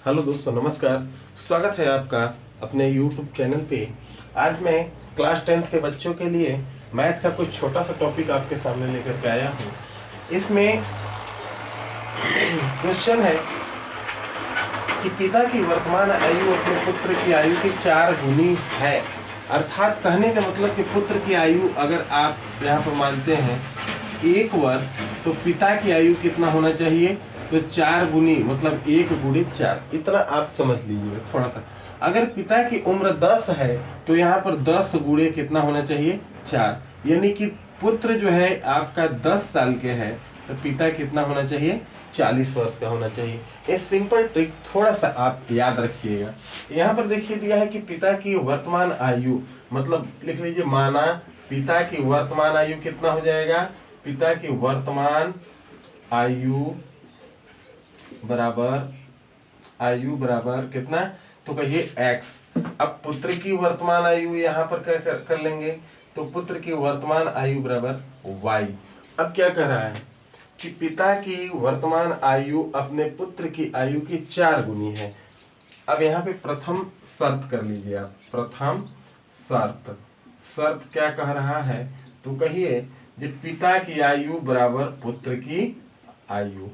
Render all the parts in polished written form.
Hello दोस्तों, नमस्कार। स्वागत है आपका अपने यूट्यूब चैनल पे। आज मैं क्लास 10th के बच्चों के लिए मैथ का कुछ छोटा सा टॉपिक आपके सामने लेकर के आया हूँ। इसमें क्वेश्चन है कि पिता की वर्तमान आयु अपने पुत्र की आयु के 4 गुनी है। अर्थात कहने का मतलब कि पुत्र की आयु अगर आप यहाँ पर मानते हैं 1 वर्ष, तो पिता की आयु कितना होना चाहिए? तो 4 गुनी, मतलब 1 गुणे 4। इतना आप समझ लीजिएगा थोड़ा सा। अगर पिता की उम्र 10 है तो यहाँ पर 10 गुणे कितना होना चाहिए? 4। यानी कि पुत्र जो है आपका 10 साल के है तो पिता कितना होना चाहिए? 40 वर्ष का होना चाहिए। ये सिंपल ट्रिक थोड़ा सा आप याद रखिएगा। यहाँ पर देखिए दिया है कि पिता की वर्तमान आयु, मतलब लिख लीजिए, माना पिता की वर्तमान आयु कितना हो जाएगा? पिता की वर्तमान आयु बराबर कितना? तो कहिए x। अब पुत्र की वर्तमान आयु यहाँ पर कर लेंगे, तो पुत्र की वर्तमान आयु बराबर y। अब क्या कह रहा है कि पिता की वर्तमान आयु अपने पुत्र की आयु की 4 गुनी है। अब यहाँ पे प्रथम शर्त कर लीजिए आप। प्रथम शर्त क्या कह रहा है? तो कहिए जब पिता की आयु बराबर पुत्र की आयु,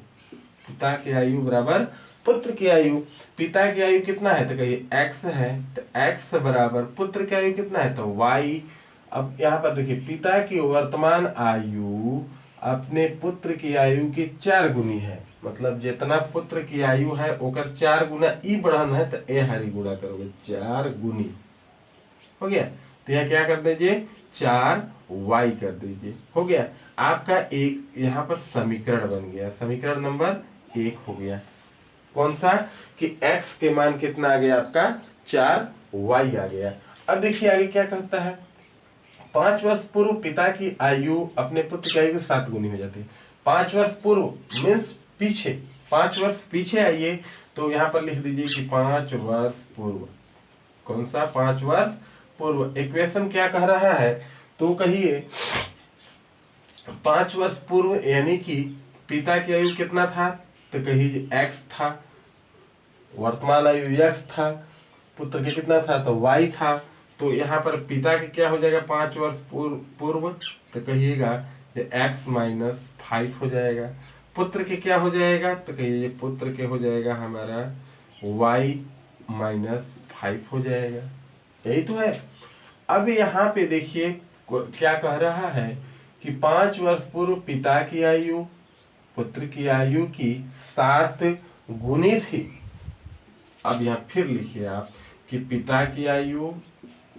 पिता की आयु बराबर पुत्र की आयु। पिता की आयु कितना है? तो कहिए x है, तो x बराबर पुत्र की आयु कितना है? तो y। अब यहाँ पर देखिए पिता की वर्तमान आयु अपने पुत्र की आयु की 4 गुनी है, मतलब जितना पुत्र की आयु है ओकर 4 गुना ई बढ़न है, तो ए हरी गुणा करोगे 4 गुनी हो गया। तो यह क्या कर दीजिए? 4y कर दीजिए। हो गया आपका एक यहाँ पर समीकरण बन गया। समीकरण नंबर 1 हो गया। कौन सा? कि x के मान कितना आ गया आपका? 4y आ गया। अब देखिए आगे क्या कहता है। 5 वर्ष पूर्व पिता की आयु अपने पुत्र की आयु की 7 गुनी हो जाती है। 5 वर्ष पूर्व मीन्स पीछे, 5 वर्ष पीछे आइए, तो यहाँ पर लिख दीजिए कि 5 वर्ष पूर्व। कौन सा? 5 वर्ष पूर्व। इक्वेशन क्या कह रहा है? तो कहिए 5 वर्ष पूर्व यानी कि पिता की आयु कितना था? तो कहिए x था, वर्तमान आयु x था, पुत्र के कितना था? तो y था। तो यहाँ पर पिता के क्या हो जाएगा? 5 वर्ष पूर्व, तो कहिएगा x माइनस 5 हो जाएगा। पुत्र के क्या हो जाएगा? तो कहिए पुत्र के हो जाएगा हमारा y माइनस 5 हो जाएगा। यही तो है। अब यहाँ पे देखिए क्या कह रहा है कि 5 वर्ष पूर्व पिता की आयु पुत्र की आयु की 7 गुनी थी। अब यहाँ फिर लिखिए आप कि पिता की आयु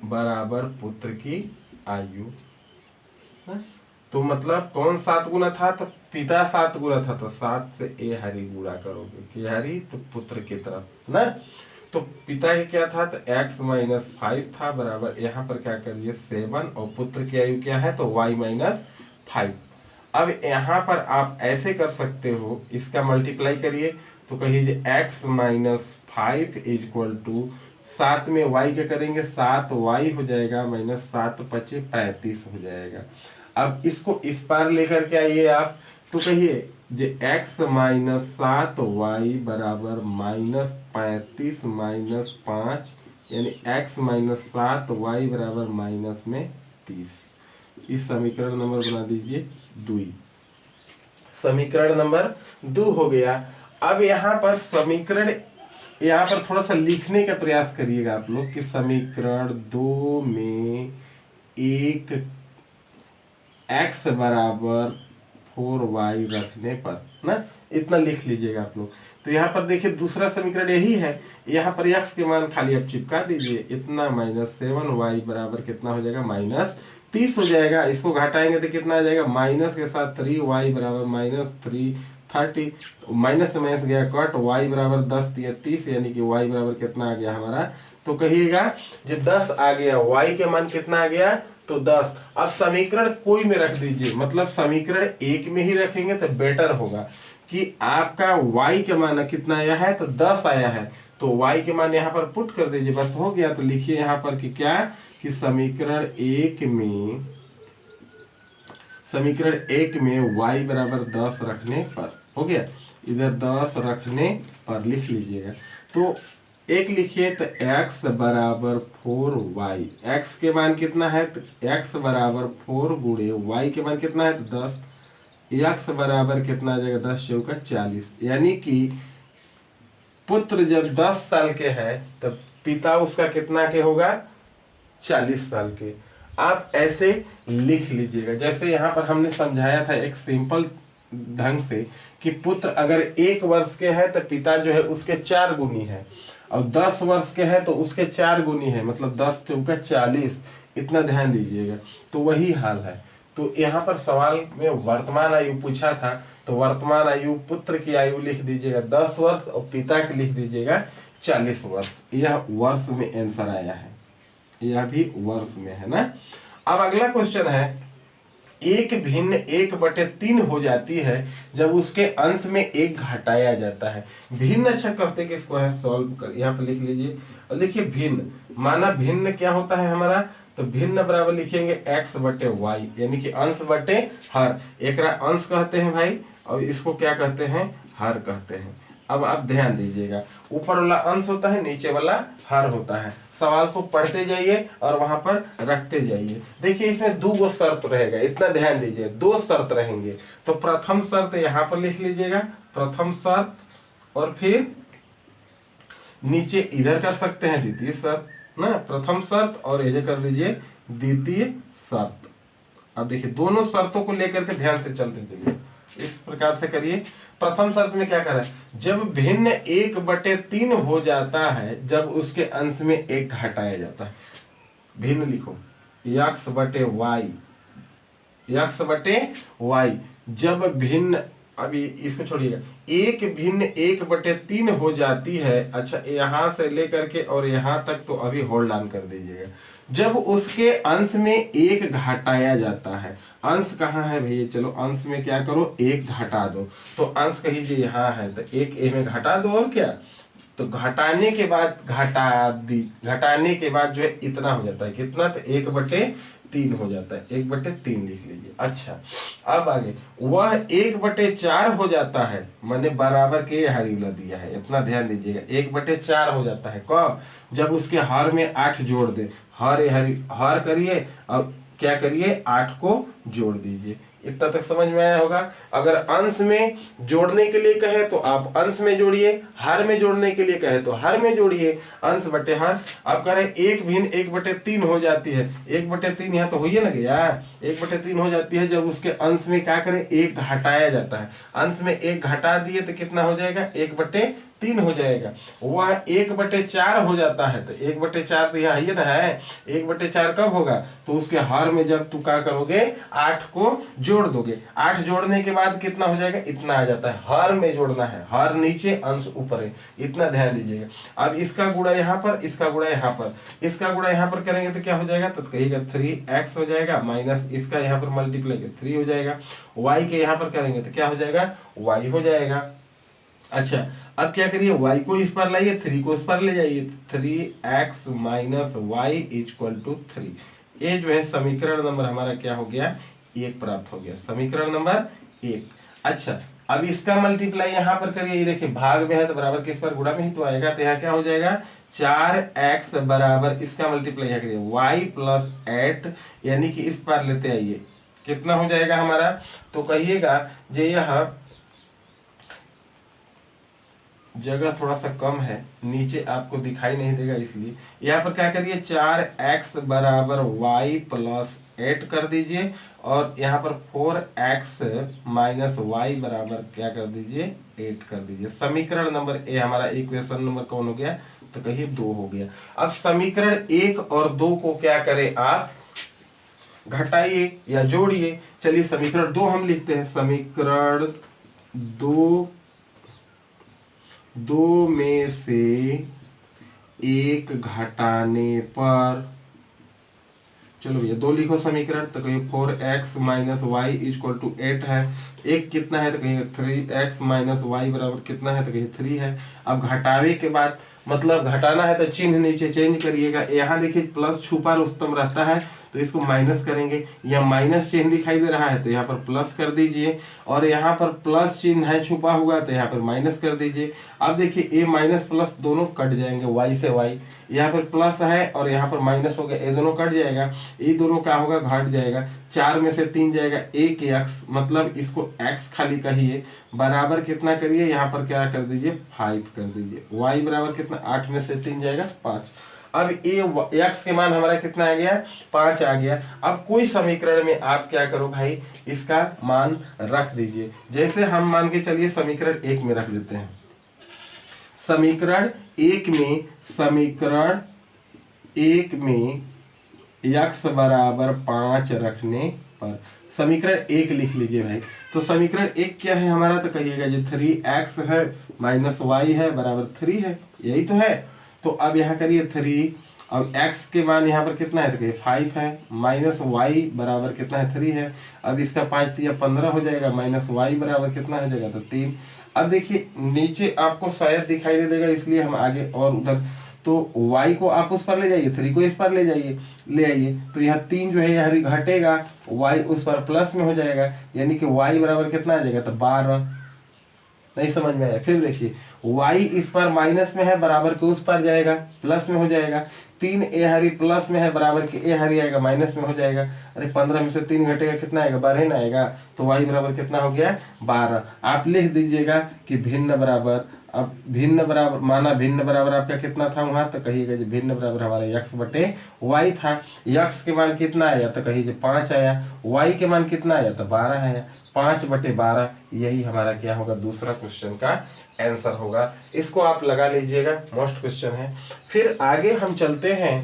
बराबर पुत्र की आयु। तो मतलब कौन 7 गुना था? तो पिता 7 गुना था, तो 7 से ए हरी गुणा करोगे, कि हरी तो पुत्र की तरफ ना। तो पिता के क्या था? तो x माइनस 5 था बराबर, यहाँ पर क्या करिए 7, और पुत्र की आयु क्या है? तो y माइनस 5। अब यहाँ पर आप ऐसे कर सकते हो, इसका मल्टीप्लाई करिए, तो कहिए x माइनस 5 इक्वल टू 7 में y के करेंगे 7y हो जाएगा, माइनस 7 पचे 35 हो जाएगा। अब इसको इस पार लेकर के आइए आप, तो कहिए जे x माइनस 7y बराबर माइनस 35 माइनस 5, यानी x माइनस 7y बराबर माइनस में 30। इस समीकरण नंबर बना दीजिए 2। समीकरण नंबर 2 हो गया। अब यहाँ पर समीकरण, यहाँ पर थोड़ा सा लिखने का प्रयास करिएगा आप लोग कि समीकरण 2 में एक x बराबर 4y रखने पर ना, इतना लिख लीजिएगा आप लोग। तो यहाँ पर देखिए दूसरा समीकरण यही है। यहाँ पर x के मान खाली आप चिपका दीजिए, इतना माइनस 7y बराबर कितना हो जाएगा? माइनस 30 हो जाएगा। इसको घटाएंगे तो कितना आ जाएगा? माइनस के साथ 3y बराबर माइनस 330, माइनस से माइनस गया कट, y बराबर 10 दिया 30, यानी कि y बराबर कितना आ गया हमारा? तो कहिएगा जो 10 आ गया, y के मान कितना आ गया? तो 10। अब समीकरण कोई में रख दीजिए, मतलब समीकरण 1 में ही रखेंगे तो बेटर होगा कि आपका y के मान कितना आया है? तो 10 आया है, तो y के मान यहाँ पर पुट कर दीजिए, बस हो गया। तो लिखिए यहाँ पर कि क्या, कि समीकरण 1 में y बराबर 10 रखने पर, हो गया, इधर 10 रखने पर लिख लीजिएगा। तो एक लिखिए तो x बराबर 4y, x के मान कितना है तो x बराबर 4 गुणे y के मान कितना है तो 10, x बराबर कितना आ जाएगा 10 चौका 40। यानी कि पुत्र जब 10 साल के है तब पिता उसका कितना के होगा 40 साल के। आप ऐसे लिख लीजिएगा। जैसे यहाँ पर हमने समझाया था एक सिंपल ढंग से कि पुत्र अगर 1 वर्ष के है तो पिता जो है उसके 4 गुनी है, और 10 वर्ष के है तो उसके 4 गुनी है, मतलब 10 चौका 40। इतना ध्यान दीजिएगा। तो वही हाल है। तो यहाँ पर सवाल में वर्तमान आयु पूछा था, तो वर्तमान आयु पुत्र की आयु लिख दीजिएगा 10 वर्ष और पिता की लिख दीजिएगा 40 वर्ष। यह वर्ष में आंसर आया है, यह भी वर्ष में है ना। अब अगला क्वेश्चन है, एक भिन्न 1/3 हो जाती है जब उसके अंश में 1 घटाया जाता है। भिन्न अच्छा करते किसको है सॉल्व कर, यहाँ पर लिख लीजिए और लिखिए भिन्न। माना भिन्न क्या होता है हमारा, तो भिन्न बराबर लिखेंगे x/y, यानी कि अंश बटे हर। एक अंश कहते हैं भाई और इसको क्या कहते हैं हर कहते हैं। अब आप ध्यान दीजिएगा, ऊपर वाला अंश होता है, नीचे वाला हर होता है। सवाल को पढ़ते जाइए और वहां पर रखते जाइए। देखिए इसमें 2 शर्त रहेगा, इतना ध्यान दीजिए, 2 शर्त रहेंगे। तो प्रथम शर्त यहाँ पर लिख लीजिएगा, प्रथम शर्त, और फिर नीचे इधर कर सकते हैं द्वितीय शर्त ना, प्रथम शर्त और इधर कर दीजिए द्वितीय शर्त। अब देखिए दोनों शर्तों को लेकर के ध्यान से चलते चलिए, इस प्रकार से करिए। प्रथम शर्त में क्या कर रहा है, जब भिन्न 1/3 हो जाता है जब उसके अंश में 1 घटाया जाता है। भिन्न लिखो x/y, x/y जब भिन्न, अभी इसको छोड़िएगा, एक भिन्न 1/3 हो जाती है। अच्छा यहाँ से लेकर के और यहाँ तक तो अभी होल्ड ऑन कर दीजिएगा। जब उसके अंश में 1 घटाया जाता है, अंश कहाँ है भैया, चलो अंश में क्या करो 1 घटा दो। तो अंश कहिए यहाँ है तो 1 में घटा दो, और क्या, तो घटाने के बाद घटाने के बाद जो है इतना हो जाता है, कितना, तो 1/3 हो जाता है, 1/3 लिख लीजिए। अच्छा अब आगे, वह 1/4 हो जाता है, मैंने बराबर के हरीला दिया है, इतना ध्यान दीजिएगा। 1/4 हो जाता है कब, जब उसके हर में 8 जोड़ दे। हर करिए और क्या करिए 8 को जोड़ दीजिए। इतना तक समझ में आया होगा। अगर अंश में जोड़ने के लिए कहे तो आप अंश में जोड़िए, हर में जोड़ने के लिए कहे तो हर में जोड़िए, अंश बटे हर। आप कह रहे हैं 1 भिन्न 1/3 हो जाती है, 1/3 यहाँ तो हुई है ना गया, 1/3 हो जाती है जब उसके अंश में क्या करें 1 घटाया जाता है। अंश में 1 घटा दिए तो कितना हो जाएगा 1/3 हो जाएगा। वह 1/4 हो जाता है, तो 1/4 तो यहाँ है ना, है 1/4 कब होगा, तो उसके हर में जब तू क्या करोगे 8 को जोड़ दोगे। 8 जोड़ने के बाद कितना हो जाएगा, इतना आ जाता है। हर में जोड़ना है, हर नीचे अंश ऊपर है, इतना ध्यान दीजिएगा। अब इसका गुणा यहाँ पर, इसका गुणा यहाँ पर, इसका गुणा यहाँ पर करेंगे तो क्या हो जाएगा, तो कहिएगा 3x हो जाएगा, माइनस इसका यहाँ पर मल्टीप्लाई 3 हो जाएगा। y के यहाँ पर करेंगे तो क्या हो जाएगा, y हो जाएगा। अच्छा अब क्या करिए, y को इस पर लाइए, 3 को इस पर ले जाइए, 3x minus Y equal to 3। ये जो है समीकरण नंबर हमारा क्या हो गया, 1 प्राप्त हो गया, समीकरण नंबर 1। अच्छा अब इसका मल्टीप्लाई यहाँ पर करिए, ये देखिए भाग में है तो बराबर किस पर, गुणा में ही तो आएगा। तो यहाँ क्या हो जाएगा 4x बराबर इसका मल्टीप्लाई यहाँ करिए y प्लस 8, यानी कि इस पर लेते आइए, कितना हो जाएगा हमारा, तो कहिएगा जे यह जगह थोड़ा सा कम है, नीचे आपको दिखाई नहीं देगा, इसलिए यहाँ पर क्या करिए 4x बराबर y प्लस 8 कर दीजिए, और यहाँ पर 4x माइनस वाई बराबर क्या कर दीजिए 8 कर दीजिए। समीकरण नंबर ए हमारा इक्वेशन नंबर कौन हो गया, तो कहिए 2 हो गया। अब समीकरण 1 और 2 को क्या करें आप, घटाइए या जोड़िए। चलिए समीकरण 2 हम लिखते हैं, समीकरण 2 में से 1 घटाने पर, चलो भैया 2 लिखो समीकरण, तो कहिए 4x minus Y equal to 8 है। 1 कितना है तो कहिए 3x माइनस वाई बराबर कितना है तो कहिए 3 है। अब घटावे के बाद मतलब घटाना है तो चिन्ह नीचे चेंज करिएगा। यहाँ देखिए प्लस छुपा रुस्तम रहता है, तो इसको माइनस करेंगे, यह माइनस चिन्ह दिखाई दे रहा है तो यहाँ पर प्लस कर दीजिए, और यहाँ पर प्लस चिन्ह है छुपा हुआ तो यहाँ पर माइनस कर दीजिए। अब देखिए ए माइनस प्लस दोनों कट जाएंगे, वाई से वाई, यहाँ पर प्लस है और यहाँ पर माइनस हो गया, ये दोनों कट जाएगा, ये दोनों क्या होगा, घट जाएगा, 4 में से 3 जाएगा, एक एक्स, मतलब इसको एक्स खाली कहिए, बराबर कितना करिए, यहाँ पर क्या कर दीजिए 5 कर दीजिए, y बराबर कितना, 8 में से 3 जाएगा 5। अब ये x के मान हमारा कितना आ गया, 5 आ गया। अब कोई समीकरण में आप क्या करो भाई, इसका मान रख दीजिए। जैसे हम मान के चलिए समीकरण 1 में रख देते हैं, समीकरण 1 में x बराबर 5 रखने पर, समीकरण 1 लिख लीजिए भाई। तो समीकरण 1 क्या है हमारा, तो कहिएगा जी 3x है माइनस वाई है बराबर 3 है, यही तो है। तो अब यहाँ करिए 3, अब x के मान यहाँ पर कितना है, तो कहिए 5 है, माइनस वाई बराबर कितना है 3 है। अब इसका 5 या 15 हो जाएगा, माइनस वाई बराबर कितना हो जाएगा, तो 3। अब देखिए नीचे आपको शायद दिखाई दे देगा, इसलिए हम आगे और उधर, तो y को आप उस पर ले जाइए, 3 को इस पर ले आइए, तो यहाँ 3 जो है यहाँ घटेगा, y उस पर प्लस में हो जाएगा, यानी कि y बराबर कितना आ जाएगा, तो 12। नहीं समझ में आया, फिर देखिए y इस पर माइनस में है, बराबर के उस पर जाएगा, प्लस में हो जाएगा, 3 ए हरी प्लस में है, बराबर के ए हरी आएगा, माइनस में हो जाएगा। अरे 15 में से 3 घटेगा, कितना आएगा, 12 ना आएगा, तो y बराबर कितना हो गया, 12। आप लिख दीजिएगा कि भिन्न बराबर, अब भिन्न बराबर माना, भिन्न बराबर आपका कितना था वहां, तो कहिएगा जी भिन्न बराबर हमारा x बटे y था। x के मान कितना आया, तो कहिए 5 आया, y के मान कितना आया, तो 12 आया, 5 बटे 12, यही हमारा क्या होगा, दूसरा क्वेश्चन का आंसर होगा। इसको आप लगा लीजिएगा, मोस्ट क्वेश्चन है। फिर आगे हम चलते हैं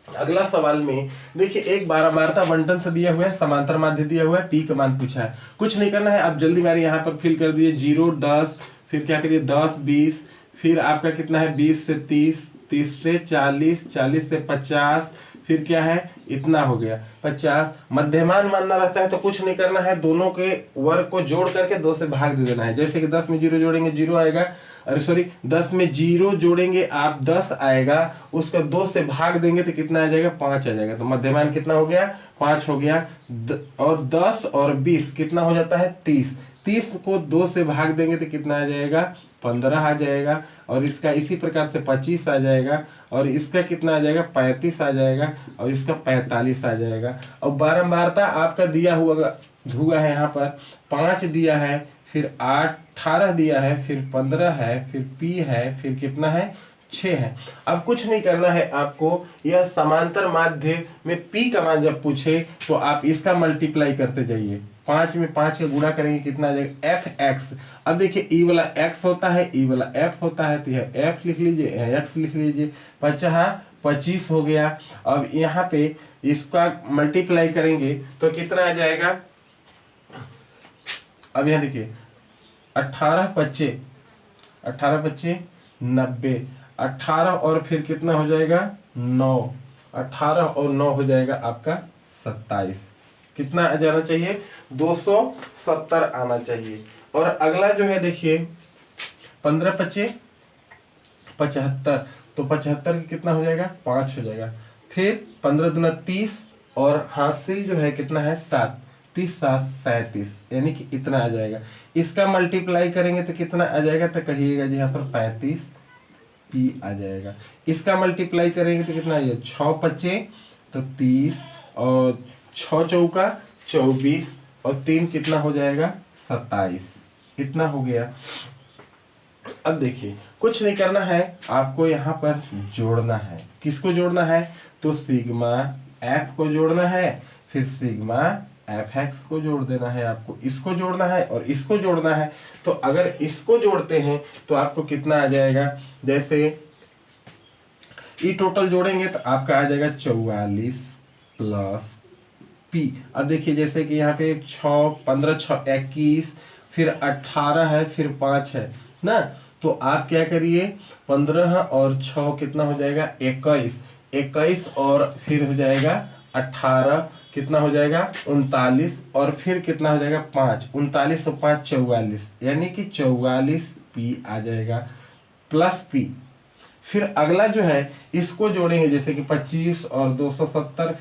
अगला सवाल में। देखिए एक बारहमारता बंटन से दिया हुआ है, समांतर माध्य दिया हुआ है, पी का मान पूछा है, कुछ नहीं करना है, आप जल्दी मेरे यहाँ पर फिल कर दिए 0 10, फिर क्या करिए 10 20, फिर आपका कितना है 20 से 30, 30 से 40, 40 से 50, फिर क्या है इतना हो गया 50। मध्यमान मानना रहता है तो कुछ नहीं करना है, दोनों के वर्ग को जोड़ करके 2 से भाग दे देना है। जैसे कि 10 में 0 जोड़ेंगे 0 आएगा, अरे सॉरी 10 में 0 जोड़ेंगे आप 10 आएगा, उसका 2 से भाग देंगे तो कितना आ जाएगा 5 आ जाएगा। तो मध्यमान कितना हो गया 5 हो गया, और 10 और 20 कितना हो जाता है 30, 30 को 2 से भाग देंगे तो कितना आ जाएगा 15 आ जाएगा, और इसका इसी प्रकार से 25 आ जाएगा, और इसका कितना आ जाएगा 35 आ जाएगा, और इसका 45 आ जाएगा। और बारंबारता आपका दिया हुआ है, यहाँ पर 5 दिया है, फिर 18 दिया है, फिर 15 है, फिर पी है, फिर कितना है 6 है। अब कुछ नहीं करना है आपको, यह समांतर माध्य में पी का मान जब पूछे तो आप इसका मल्टीप्लाई करते जाइए, 5 में 5 का गुणा करेंगे कितना आ जाएगा एफ एक्स। अब देखिए ई वाला एक्स होता है, ई वाला एफ होता है, तो यह एफ लिख लीजिए, एक्स लिख लीजिए, 25 हो गया। अब यहाँ पे इसका मल्टीप्लाई करेंगे तो कितना आ जाएगा, अब यहाँ देखिए 18 25 90, 18 और फिर कितना हो जाएगा 9, 18 और 9 हो जाएगा आपका 27। कितना आ जाना चाहिए 270 आना चाहिए। और अगला जो है देखिए 15 25 75, तो 75 कितना हो जाएगा 5 हो जाएगा, फिर 15 दूना 30, और हासिल जो है कितना है 7, 30 7 37, यानी कि इतना आ जाएगा। इसका मल्टीप्लाई करेंगे तो कितना आ जाएगा, तो कहिएगा जी यहाँ पर 35 पी आ जाएगा। इसका मल्टीप्लाई करेंगे तो कितना आ जाएगा 6 25 तो 30, और 6 चौका 24, और 3 कितना हो जाएगा 27, इतना हो गया। अब देखिए कुछ नहीं करना है, आपको यहाँ पर जोड़ना है। किसको जोड़ना है, तो सिग्मा एफ को जोड़ना है, फिर सिग्मा एफ एक्स को जोड़ देना है, आपको इसको जोड़ना है और इसको जोड़ना है। तो अगर इसको जोड़ते हैं तो आपको कितना आ जाएगा, जैसे ये टोटल जोड़ेंगे तो आपका आ जाएगा 44 प्लस पी। अब देखिए जैसे कि यहाँ पे 6 15 6 21, फिर 18 है, फिर 5 है ना, तो आप क्या करिए 15 और 6 कितना हो जाएगा 21, 21 और फिर हो जाएगा 18 कितना हो जाएगा 39, और फिर कितना हो जाएगा 5, 39 और 5 44, यानी कि 44 पी आ जाएगा प्लस पी। फिर अगला जो है इसको जोड़ेंगे, जैसे कि 25 और 270,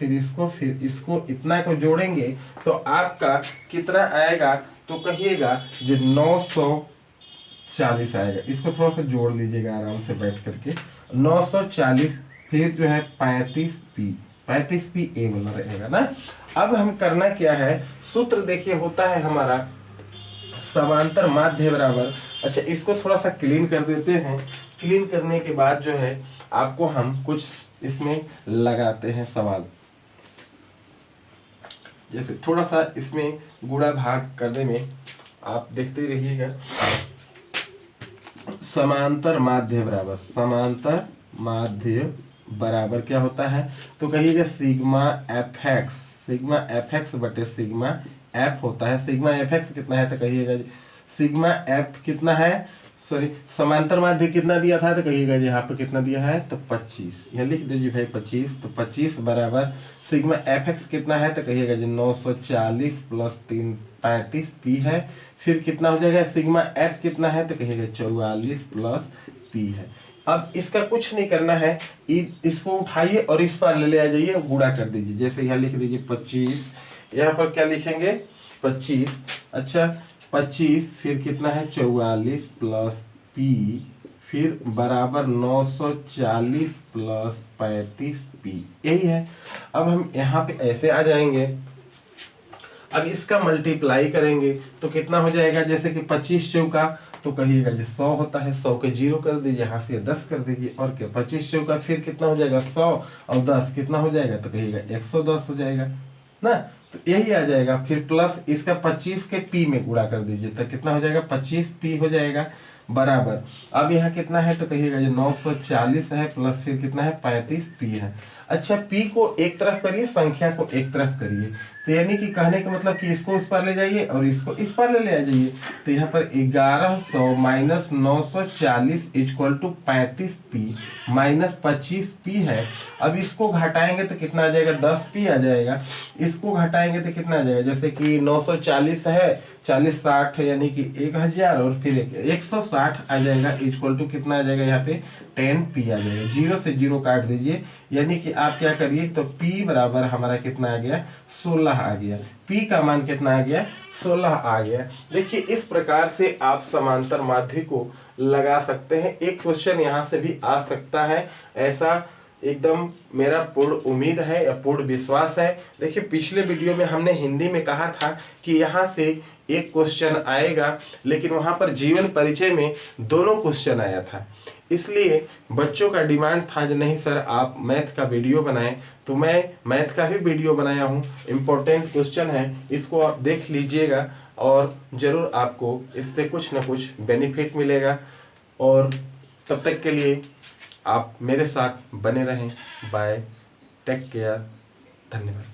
फिर इसको इतना को जोड़ेंगे तो आपका कितना आएगा, तो कहिएगा जो 940 आएगा। इसको थोड़ा सा जोड़ लीजिएगा आराम से बैठ करके, 940, फिर जो है 35p, 35p ए वाला रहेगा ना। अब हम करना क्या है, सूत्र देखिए होता है हमारा समांतर माध्य बराबर, अच्छा इसको थोड़ा सा क्लीन कर देते हैं। क्लीन करने के बाद जो है आपको हम कुछ इसमें लगाते हैं सवाल, जैसे थोड़ा सा इसमें गुणा भाग करने में आप देखते रहिएगा। समांतर माध्य बराबर, समांतर माध्य बराबर क्या होता है, तो कहिएगा sigma F x, sigma F x बटे सिग्मा एफ होता है। सिग्मा एफ एक्स कितना है, तो कहिएगा सिग्मा एफ कितना है, सॉरी समांतर माध्य कितना दिया था, तो कहिएगा यहाँ पे कितना दिया है, तो 25, यहाँ लिख दीजिए भाई 25, तो 25 बराबर सिग्मा एफ एक्स कितना है, तो कहिएगा जी 940 प्लस 3 35p है। फिर कितना हो जाएगा, सिग्मा एफ कितना है, तो कहिएगा 44 प्लस p है। अब इसका कुछ नहीं करना है, इसको उठाइए और इस पर ले आ जाइए, गुणा कर दीजिए। जैसे यहाँ लिख दीजिए 25, यहाँ पर क्या लिखेंगे 25, अच्छा 25 फिर कितना है 44 प्लस p, फिर बराबर 940 प्लस 35p, यही है। अब हम यहाँ पे ऐसे आ जाएंगे, अब इसका मल्टीप्लाई करेंगे तो कितना हो जाएगा, जैसे कि 25 चौका, तो कहिएगा जी 100 होता है, 100 के 0 कर दीजिए, यहाँ से 10 कर दीजिए, और क्या 25 चौका फिर कितना हो जाएगा 100 और 10 कितना हो जाएगा, तो कहिएगा 110 हो जाएगा ना। तो यही आ जाएगा, फिर प्लस इसका 25 के p में गुणा कर दीजिए, तो कितना हो जाएगा 25p हो जाएगा बराबर। अब यहाँ कितना है, तो कहिएगा जी 940 है प्लस फिर कितना है 35p है। अच्छा p को एक तरफ करिए, संख्या को एक तरफ करिए, तो यानी कि कहने का मतलब कि इसको उस पर ले जाइए और इसको इस पर ले आ जाइए। तो यहाँ पर 1100 minus 940 equal to 35p minus 25p है। अब इसको घटाएंगे तो कितना आ जाएगा, 10p आ जाएगा। इसको घटाएंगे तो कितना आ जाएगा, जैसे कि 940 है, 40 60 यानी कि 1000 और फिर 160 आ जाएगा, इक्वल टू कितना आ जाएगा यहाँ पे 10p आ जाएगा। 0 से 0 काट दीजिए, यानी कि आप क्या करिए, तो p बराबर हमारा कितना आ गया 16 आ गया। p का मान कितना आ गया 16 आ गया। देखिए इस प्रकार से आप समांतर माध्य को लगा सकते हैं। एक क्वेश्चन यहाँ से भी आ सकता है, ऐसा एकदम मेरा पूर्ण उम्मीद है या पूर्ण विश्वास है। देखिए पिछले वीडियो में हमने हिंदी में कहा था कि यहाँ से एक क्वेश्चन आएगा, लेकिन वहाँ पर जीवन परिचय में दोनों क्वेश्चन आया था, इसलिए बच्चों का डिमांड था जो नहीं सर आप मैथ का वीडियो बनाएं, तो मैं मैथ का भी वीडियो बनाया हूँ। इम्पोर्टेंट क्वेश्चन है, इसको आप देख लीजिएगा और ज़रूर आपको इससे कुछ ना कुछ बेनिफिट मिलेगा। और तब तक के लिए आप मेरे साथ बने रहें। बाय, टेक केयर, धन्यवाद।